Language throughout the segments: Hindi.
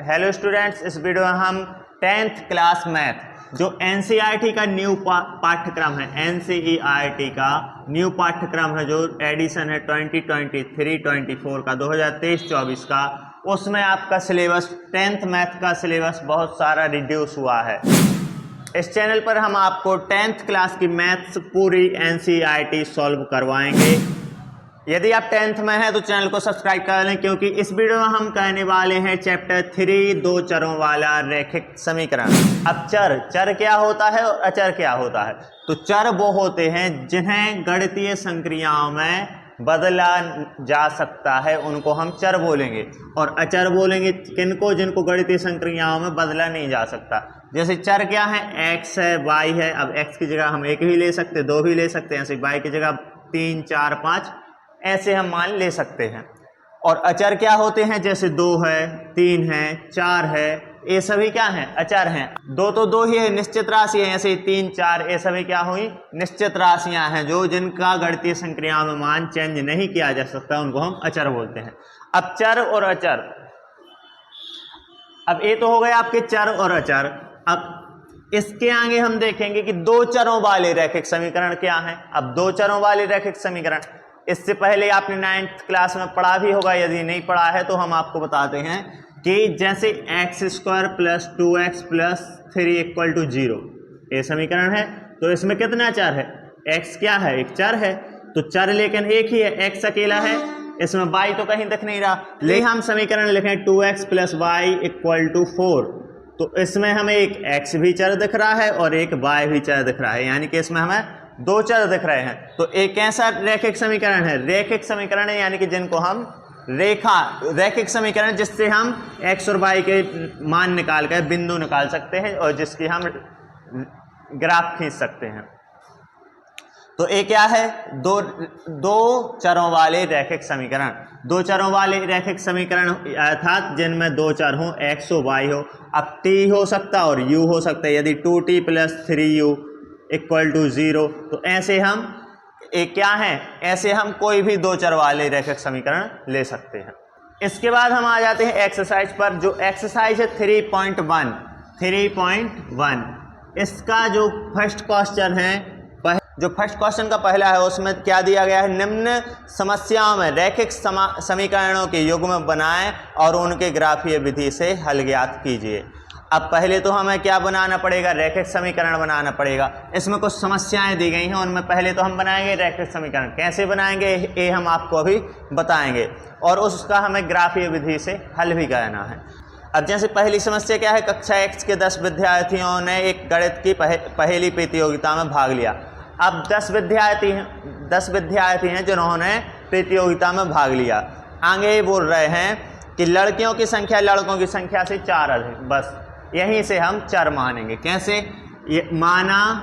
हेलो स्टूडेंट्स, इस वीडियो में हम 10th क्लास मैथ जो एनसीईआरटी का न्यू पाठ्यक्रम है, एनसीईआरटी का न्यू पाठ्यक्रम है जो एडिशन है 2023-24 का 2023-24 का, उसमें आपका सिलेबस 10th मैथ का सिलेबस बहुत सारा रिड्यूस हुआ है। इस चैनल पर हम आपको 10th क्लास की मैथ्स पूरी एनसीईआरटी सॉल्व करवाएंगे। यदि आप 10th में हैं तो चैनल को सब्सक्राइब कर लें, क्योंकि इस वीडियो में हम कहने वाले हैं चैप्टर 3 दो चरों वाला रैखिक समीकरण। अब चर क्या होता है और अचर क्या होता है? तो चर वो होते हैं जिन्हें गणितीय संक्रियाओं में बदला जा सकता है, उनको हम चर बोलेंगे। और अचर बोलेंगे किनको? जिनको गणितीय संक्रियाओं में बदला नहीं जा सकता। जैसे चर क्या है? x है, y है। अब x की जगह हम 1 भी ले सकते, 2 भी ले सकते हैं, ऐसे y की जगह 3, 4, 5 ऐसे हम मान ले सकते हैं। और अचर क्या होते हैं? जैसे 2 है, 3 है, 4 है, ये सभी क्या हैं? अचर हैं। 2 तो 2 ही है, निश्चित राशि है। ऐसे 3, 4 ये सभी क्या हुई? निश्चित राशियां हैं, जो जिनका गणितीय संक्रियाओं में मान चेंज नहीं किया जा सकता, उनको हम अचर बोलते हैं। अब चर और अचर, अब ये तो हो गए आपके चर और अचर। अब इसके आगे हम देखेंगे कि दो चरों वाले रैखिक समीकरण क्या हैं। अब दो चरों वाले रैखिक समीकरण, इससे पहले आपने 9th क्लास में पढ़ा भी होगा, यदि नहीं पढ़ा है तो हम आपको बताते हैं कि जैसे x² + 2x + 3 = 0 ये समीकरण है, तो इसमें कितना चर है? x क्या है? एक चर है, तो चर लेकिन एक ही है, x अकेला है, इसमें y तो कहीं दिख नहीं रहा। ले हम समीकरण लिखें 2x + y = 4, तो इसमें हमें एक x भी चर दिख रहा है और एक y भी चर दिख रहा है, यानी कि इसमें हमें दो चर दिख रहे हैं। तो एक कैसा रैखिक समीकरण है? रैखिक समीकरण है, यानी कि जिनको हम रैखिक समीकरण, जिससे हम x और y के मान निकाल कर बिंदु निकाल सकते हैं और जिसकी हम ग्राफ खींच सकते हैं। तो ये क्या है? दो चरों वाले रैखिक समीकरण। दो चरों वाले रैखिक समीकरण अर्थात जिनमें दो चर हो, x हो, y हो। अब t हो सकता और u हो सकता है। यदि 2t + 3u = 0, तो ऐसे हम क्या है? ऐसे हम कोई भी दो चर वाले रैखिक समीकरण ले सकते हैं। इसके बाद हम आ जाते हैं एक्सरसाइज पर, जो एक्सरसाइज है 3.1। इसका जो फर्स्ट क्वेश्चन है, जो फर्स्ट क्वेश्चन का पहला है, उसमें क्या दिया गया है? निम्न समस्याओं में रैखिक समीकरणों के युग्म बनाएं और उनके ग्राफीय विधि से हल ज्ञात कीजिए। अब पहले तो हमें क्या बनाना पड़ेगा? रैखिक समीकरण बनाना पड़ेगा। इसमें कुछ समस्याएं दी गई हैं, उनमें पहले तो हम बनाएंगे रैखिक समीकरण। कैसे बनाएंगे ये हम आपको अभी बताएंगे, और उसका हमें ग्राफीय विधि से हल भी करना है। अब जैसे पहली समस्या क्या है? कक्षा x के 10 विद्यार्थियों ने एक गणित की पहेली प्रतियोगिता में भाग लिया। अब 10 विद्यार्थी हैं जिन्होंने प्रतियोगिता में भाग लिया। आगे ये बोल रहे हैं कि लड़कियों की संख्या लड़कों की संख्या से 4 अधिक। बस यहीं से हम चर मानेंगे। कैसे? ये माना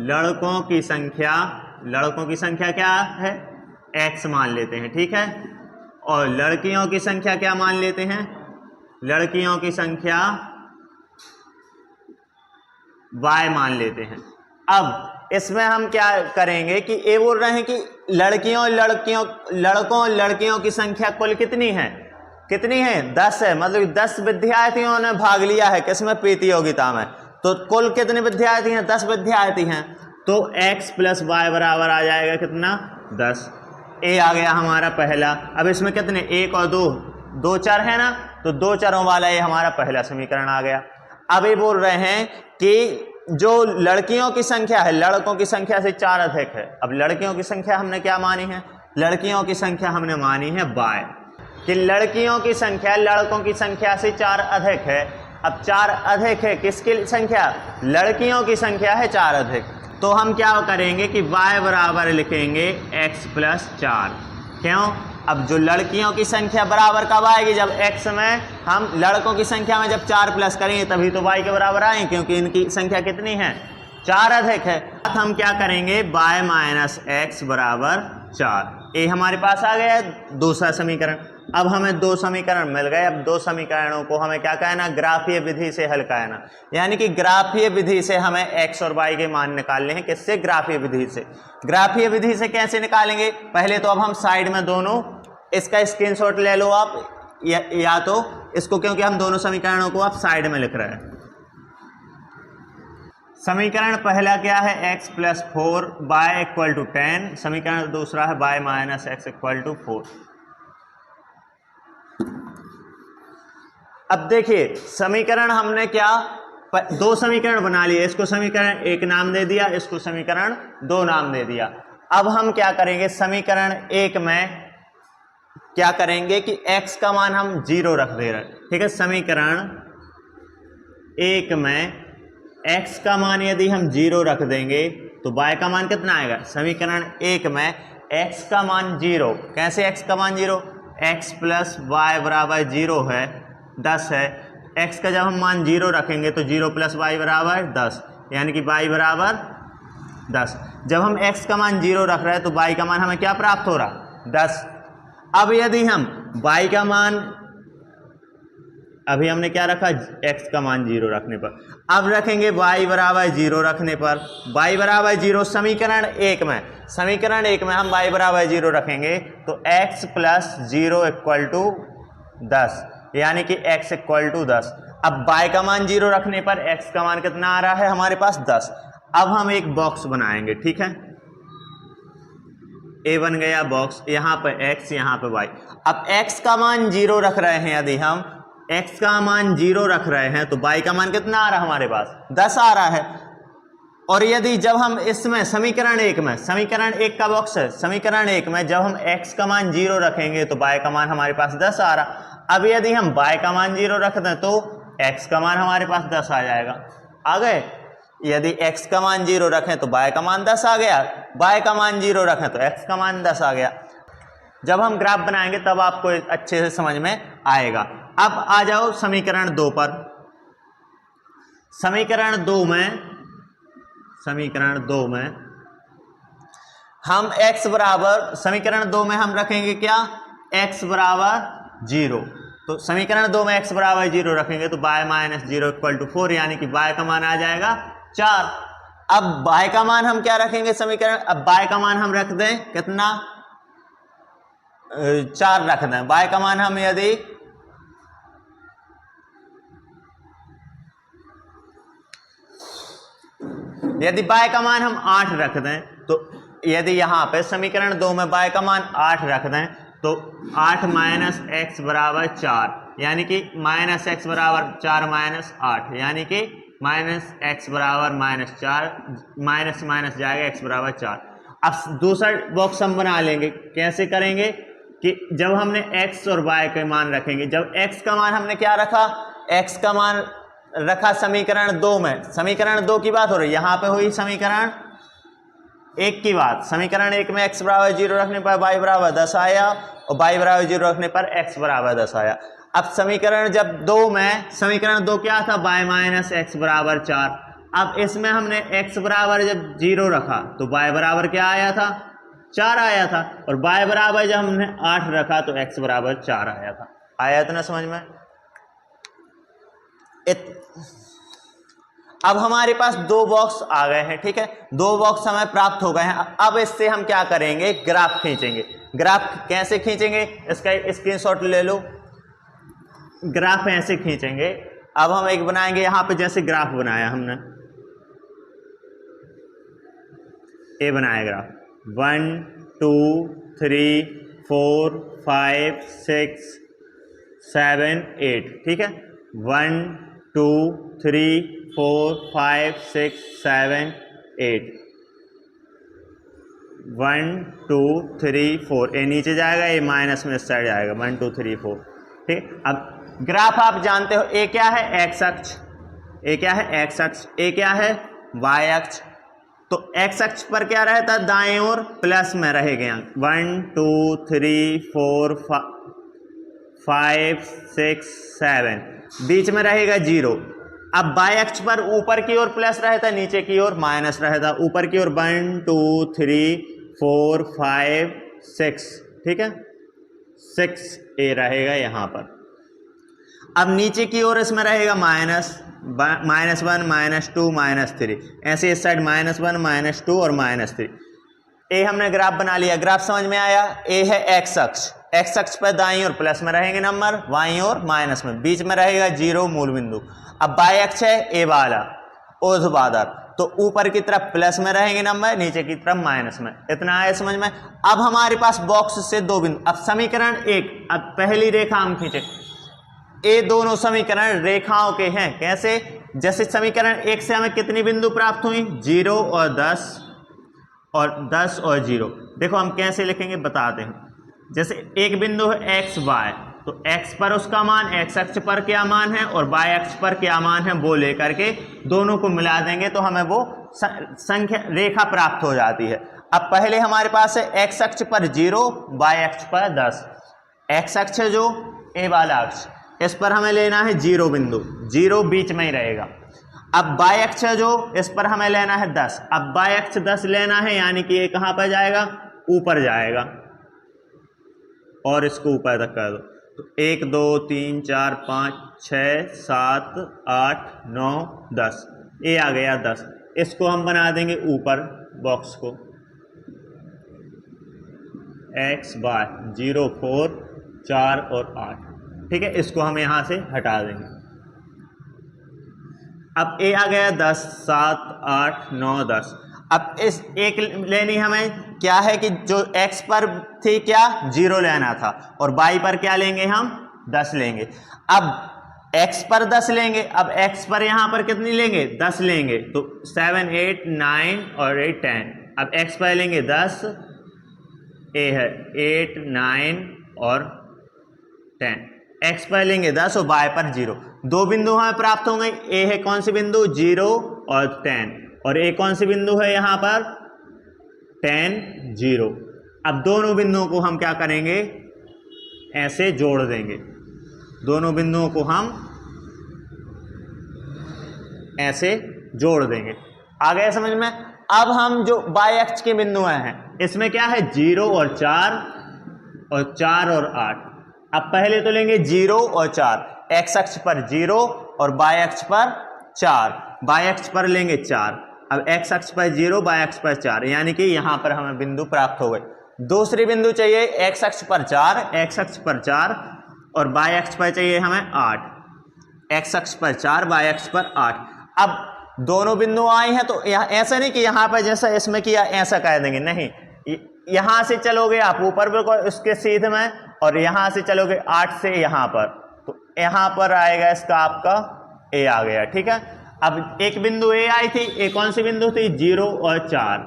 लड़कों की संख्या क्या है? x मान लेते हैं, ठीक है। और लड़कियों की संख्या क्या मान लेते हैं? लड़कियों की संख्या y मान लेते हैं। अब इसमें हम क्या करेंगे कि ये बोल रहे हैं कि लड़कों की संख्या कुल कितनी है? 10 है। मतलब 10 विद्यार्थियों ने भाग लिया है किसमें? प्रतियोगिता में। तो कुल कितने विद्यार्थी हैं? 10 विद्यार्थी हैं। तो x + y बराबर आ जाएगा कितना? 10। ये आ गया हमारा पहला। अब इसमें कितने? 1 और 2 चर है ना, तो दो चरों वाला ये हमारा पहला समीकरण आ गया। अब ये बोल रहे हैं कि जो लड़कियों की संख्या है लड़कों की संख्या से 4 अधिक है। अब लड़कियों की संख्या हमने क्या मानी है? लड़कियों की संख्या हमने मानी है y, कि लड़कियों की संख्या लड़कों की संख्या से 4 अधिक है। अब 4 अधिक है किसकी संख्या? लड़कियों की संख्या है 4 अधिक। तो हम क्या करेंगे कि y बराबर लिखेंगे x + 4। क्यों? अब जो लड़कियों की संख्या बराबर कब आएगी? जब x में हम लड़कों की संख्या में जब 4 प्लस करेंगे तभी तो y के बराबर आएंगे, क्योंकि इनकी संख्या कितनी है? 4 अधिक है। हम क्या करेंगे? y - x = 4। ये हमारे पास आ गया दूसरा समीकरण। अब हमें दो समीकरण मिल गए। अब दो समीकरणों को हमें क्या कहना, ग्राफीय विधि से हल करना, यानी कि ग्राफीय विधि से हमें x और y के मान निकालने हैं। किससे? ग्राफीय विधि से। ग्राफीय विधि से कैसे निकालेंगे? पहले तो अब हम साइड में दोनों इसका स्क्रीनशॉट ले लो आप, या तो इसको, क्योंकि हम दोनों समीकरणों को आप साइड में लिख रहे हैं। समीकरण पहला क्या है? x + 4y = 10। समीकरण दूसरा है y - x = 4। अब देखिए समीकरण हमने क्या, दो समीकरण बना लिए। इसको समीकरण 1 नाम दे दिया, इसको समीकरण 2 नाम दे दिया। अब हम क्या करेंगे, समीकरण 1 में क्या करेंगे कि x का मान हम 0 रख दे रहे हैं, ठीक है। समीकरण 1 में x का मान यदि हम 0 रख देंगे तो y का मान कितना आएगा? समीकरण 1 में x का मान 0, कैसे x का मान 0? x + y = 0 है, 10 है। x का जब हम मान 0 रखेंगे तो 0 + y = 10, यानी कि y = 10। जब हम x का मान 0 रख रहे हैं तो y का मान हमें क्या प्राप्त हो रहा? 10। अब यदि हम y का मान, अभी हमने क्या रखा, x का मान 0 रखने पर, अब रखेंगे y = 0 रखने पर, y = 0 समीकरण 1 में, समीकरण 1 में हम y = 0 रखेंगे तो x + 0 = 10, यानी कि x = 10। अब y का मान 0 रखने पर x का मान कितना आ रहा है हमारे पास? 10। अब हम एक बॉक्स बनाएंगे, ठीक है। ए बन गया बॉक्स, यहाँ पे x, यहाँ पे y। अब x का मान 0 रख रहे हैं, यदि हम x का मान 0 रख रहे हैं तो y का मान कितना आ रहा है हमारे पास? 10 आ रहा है। और यदि जब हम इसमें समीकरण 1 में, समीकरण 1 का बॉक्स है, समीकरण 1 में जब हम x का मान 0 रखेंगे तो y का मान हमारे पास 10 आ रहा। अब यदि हम y का मान 0 रख दें तो x का मान हमारे पास 10 आ जाएगा। आ गए? यदि x का मान 0 रखें तो y का मान 10 आ गया, y का मान 0 रखें तो x का मान 10 आ गया। जब हम ग्राफ बनाएंगे तब आपको अच्छे से समझ में आएगा। अब आ जाओ समीकरण 2 पर। समीकरण 2 में हम x बराबर, समीकरण 2 में हम रखेंगे क्या, x = 0। तो समीकरण 2 में x = 0 रखेंगे तो y - 0 = 4, यानी कि y का मान आ जाएगा 4। अब y का मान हम क्या रखेंगे समीकरण, अब y का मान हम रख दें कितना, 4 रख दें। y का मान हम यदि y का मान हम 8 रख दें, तो यदि यहाँ पे समीकरण 2 में y का मान 8 रख दें तो 8 - x = 4, यानी कि -x = 4 - 8, यानी कि -x = -4, माइनस माइनस जाएगा, x = 4। अब दूसरा बॉक्स हम बना लेंगे। कैसे करेंगे कि जब हमने x और y के मान रखेंगे, जब x का मान हमने क्या रखा, x का मान रखा समीकरण 2 में, समीकरण 2 की बात हो रही है, यहाँ पे हुई समीकरण 1 की बात। समीकरण 1 में x = 0 रखने पर y = 10 आया और y = 0 रखने पर x = 10 आया। अब समीकरण जब 2 में, समीकरण 2 क्या था, y - x = 4। अब इसमें हमने x बराबर जब 0 रखा तो y बराबर क्या आया था, 4 आया था, और y बराबर जब हमने 8 रखा तो x = 4 आया था। आया इतना समझ में? अब हमारे पास 2 बॉक्स आ गए हैं, ठीक है, 2 बॉक्स हमें प्राप्त हो गए हैं। अब इससे हम क्या करेंगे, ग्राफ खींचेंगे। ग्राफ कैसे खींचेंगे, इसका स्क्रीनशॉट ले लो। ग्राफ ऐसे खींचेंगे। अब हम एक बनाएंगे यहाँ पे, जैसे ग्राफ बनाया हमने, ये बनाया ग्राफ 1 2 3 4 5 6 7 8, ठीक है, 1 2 3 4 5 6 7 8, 1 2 3 4, ये नीचे जाएगा, ये माइनस में इस साइड जाएगा, 1 2 3 4, ठीक। अब ग्राफ आप जानते हो, ए क्या है, एक्स अक्ष, ए क्या है, एक्स अक्ष, ए क्या है, वाई अक्ष। तो एक्स अक्ष पर क्या रहता है, दाएं ओर प्लस में रहेगा, 1 2 3 4 5 6 7, बीच में रहेगा 0। अब बाई अक्ष पर ऊपर की ओर प्लस रहता है, नीचे की ओर माइनस रहता है। ऊपर की ओर 1 2 3 4 5 6, ठीक है, 6a रहेगा यहाँ पर। अब नीचे की ओर इसमें रहेगा -1 -2 -3, ऐसे इस साइड -1 -2 और -3। ए हमने ग्राफ बना लिया, ग्राफ समझ में आया। ए है एक्स अक्ष, एक्स अक्ष पर दाईं ओर प्लस में रहेंगे नंबर, बाईं ओर माइनस में, बीच में रहेगा 0 मूल बिंदु। अब बाई अक्ष है ए वाला ऊर्ध्वाधर, तो ऊपर की तरफ प्लस में रहेंगे नंबर, नीचे की तरफ माइनस में। इतना आया समझ में। अब हमारे पास बॉक्स से दो बिंदु, अब समीकरण 1, अब पहली रेखा हम खींचे। ये दोनों समीकरण रेखाओं के हैं। कैसे? जैसे समीकरण 1 से हमें कितनी बिंदु प्राप्त हुई? 0 और 10 और 0। देखो हम कैसे लिखेंगे बताते हैं। जैसे एक बिंदु है एक्स वाई, तो x पर उसका मान, x अक्ष पर क्या मान है और y अक्ष पर क्या मान है, वो लेकर के दोनों को मिला देंगे तो हमें वो संख्या रेखा प्राप्त हो जाती है। अब पहले हमारे पास है x अक्ष पर 0, y अक्ष पर 10। x अक्ष है जो a वाला अक्ष, इस पर हमें लेना है 0 बिंदु, 0 बीच में ही रहेगा। अब y अक्ष है जो, इस पर हमें लेना है 10। अब y अक्ष 10 लेना है, यानी कि ये कहाँ पर जाएगा? ऊपर जाएगा, और इसको ऊपर तक कर दो। तो 1 2 3 4 5 6 7 8 9 10, ये आ गया 10। इसको हम बना देंगे ऊपर बॉक्स को, x y 0 4 4 और 8, ठीक है। इसको हम यहां से हटा देंगे। अब a आ गया 10, 7 8 9 10। अब इस एक लेनी हमें क्या है कि जो x पर थी क्या 0 लेना था, और y पर क्या लेंगे हम 10 लेंगे। अब x पर 10 लेंगे, अब x पर यहाँ पर कितनी लेंगे? 10 लेंगे, तो 7 8 9 और 8 10। अब x पर लेंगे 10, a है 8 9 और 10। x पर लेंगे 10 और y पर 0। दो बिंदु हमें प्राप्त होंगे। a है कौन सी बिंदु? 0 और 10, और a कौन सी बिंदु है यहाँ पर? 10 0। अब दोनों बिंदुओं को हम क्या करेंगे? ऐसे जोड़ देंगे। दोनों बिंदुओं को हम ऐसे जोड़ देंगे। आ गया समझ में? अब हम जो y अक्ष के बिंदु हैं, इसमें क्या है? 0 और 4 और 8। अब पहले तो लेंगे 0 और 4, x अक्ष पर 0 और y अक्ष पर 4। y अक्ष पर लेंगे 4, अब x अक्ष पर 0, y अक्ष पर 4, यानी कि यहां पर हमें बिंदु प्राप्त हो गए। दूसरी बिंदु चाहिए x अक्ष पर 4 और y अक्ष पर चाहिए हमें 8। x अक्ष पर 4, y अक्ष पर 8। अब दोनों बिंदु आए हैं, तो ऐसा नहीं कि यहां पर जैसा इसमें किया ऐसा कह देंगे, नहीं। यहां से चलोगे आप ऊपर बिल्कुल उसके सीधे में, और यहां से चलोगे 8 से यहां पर, तो यहां पर आएगा इसका आपका a आ गया, ठीक है। अब एक बिंदु a आई थी, a कौन सी बिंदु थी? 0 और 4,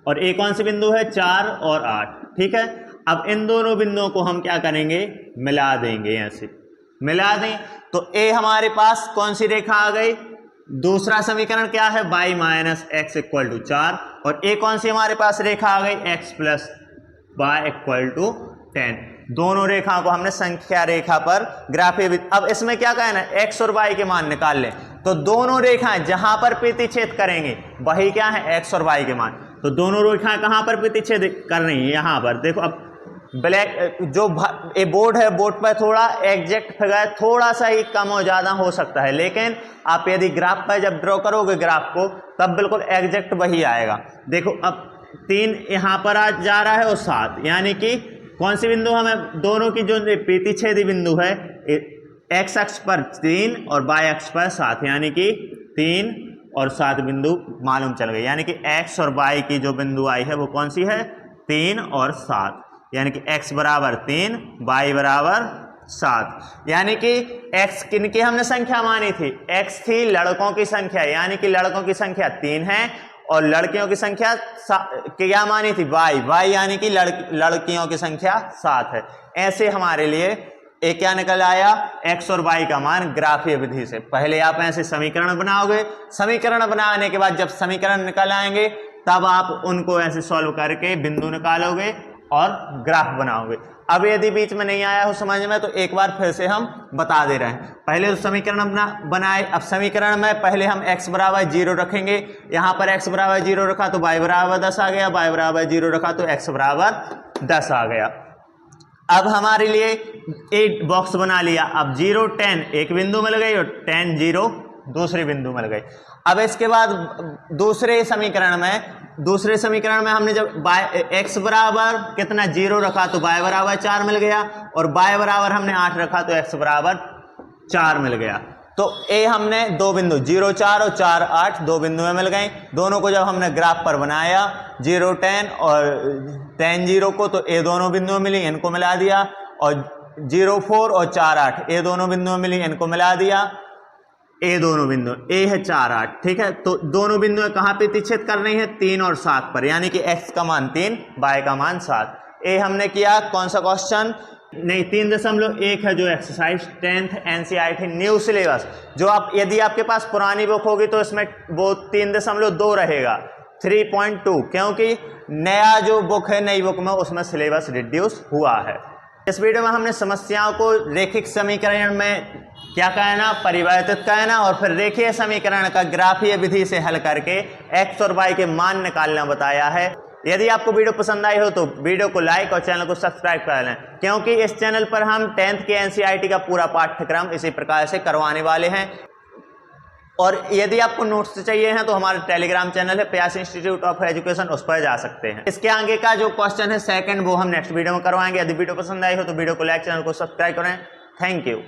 और a कौन सी बिंदु है? 4 और 8, ठीक है। अब इन दोनों बिंदुओं को हम क्या करेंगे? मिला देंगे, ऐसे मिला दें तो a हमारे पास कौन सी रेखा आ गई? दूसरा समीकरण क्या है? y minus x equal to 4, और a कौन सी हमारे पास रेखा आ गई? x plus y equal to 10। दोनों रेखाओं को हमने संख्या रेखा पर ग्राफ। अब इसमें क्या कहना है? x और y के मान निकाल लें, तो दोनों रेखाएं जहां पर प्रतिच्छेद करेंगे वही क्या है? x और y के मान। तो दोनों रेखाएं कहां पर प्रतिच्छेद कर रही है? यहां पर। देखो अब ब्लैक जो ए बोर्ड है, बोर्ड पर थोड़ा एग्जैक्ट फिगर थोड़ा सा ही कम और ज़्यादा हो सकता है, लेकिन आप यदि ग्राफ पर जब ड्रॉ करोगे ग्राफ को, तब बिल्कुल एग्जैक्ट वही आएगा। देखो अब 3 यहाँ पर आ जा रहा है और 7, यानी कि कौन सी बिंदु हमें? दोनों की जो प्रतिच्छेदी बिंदु है, x अक्ष पर 3 और y अक्ष पर 7, यानी कि 3 और 7 बिंदु मालूम चल गए। यानी कि x और y की जो बिंदु आई है वो कौन सी है? 3 और 7, यानी कि x बराबर 3, y बराबर 7। यानी कि x किनकी हमने संख्या मानी थी? x थी लड़कों की संख्या, यानी कि लड़कों की संख्या 3 है, और लड़कियों की संख्या क्या मानी थी? y यानी कि लड़कियों की संख्या 7 है। ऐसे हमारे लिए एक क्या निकल आया? x और y का मान ग्राफीय विधि से। पहले आप ऐसे समीकरण बनाओगे, समीकरण बनाने के बाद जब समीकरण निकल आएंगे तब आप उनको ऐसे सॉल्व करके बिंदु निकालोगे और ग्राफ बनाओगे। अब यदि बीच में नहीं आया हो समझ में, तो एक बार फिर से हम बता दे रहे हैं। पहले तो समीकरण अपना बनाए। अब समीकरण में पहले हम x बराबर 0 रखेंगे, यहाँ पर x बराबर 0 रखा तो y बराबर 10 आ गया, y बराबर 0 रखा तो x बराबर 10 आ गया। अब हमारे लिए एक बॉक्स बना लिया। अब 0 10 एक बिंदु मिल गई और 10 0 दूसरे बिंदु मिल गई। अब इसके बाद दूसरे समीकरण में हमने जब x बराबर कितना 0 रखा तो y बराबर 4 मिल गया, और y बराबर हमने 8 रखा तो x बराबर 4 मिल गया। तो ए हमने दो बिंदु 0 4 और 4 8 दो बिंदु में मिल गए। दोनों को जब हमने ग्राफ पर बनाया 0 10 और 10 0 को, तो ए दोनों बिंदु मिली, इनको मिला दिया, और 0 4 और 4 8 ए दोनों बिंदु मिली, इनको मिला दिया। ए दोनों बिंदु ए है 4 8, ठीक है। तो दोनों बिंदु कहाँ पे प्रतिच्छेद कर रही है 3 और 7 पर, यानी कि x का मान 3 y का मान 7। ए हमने किया कौन सा क्वेश्चन, नहीं 3.1 है जो exercise 10th NCERT new syllabus. जो आप यदि आपके पास पुरानी बुक होगी तो इसमें वो 3.2 रहेगा 3.2, क्योंकि नया जो बुक है नई बुक में उसमें सिलेबस रिड्यूस हुआ है। इस वीडियो में हमने समस्याओं को रेखिक समीकरण में क्या कहना, परिवर्तित कहना, और फिर रेखीय समीकरण का ग्राफीय विधि से हल करके x और y के मान निकालना बताया है। यदि आपको वीडियो पसंद आई हो तो वीडियो को लाइक और चैनल को सब्सक्राइब कर लें, क्योंकि इस चैनल पर हम 10th के NCERT का पूरा पाठ्यक्रम इसी प्रकार से करवाने वाले हैं। और यदि आपको नोट्स चाहिए हैं तो हमारा टेलीग्राम चैनल है प्यास इंस्टीट्यूट ऑफ एजुकेशन, उस पर जा सकते हैं। इसके आगे का जो क्वेश्चन है सेकंड, वो हम नेक्स्ट वीडियो में करवाएंगे। यदि वीडियो पसंद आई हो तो वीडियो को लाइक, चैनल को सब्सक्राइब करें। Thank you.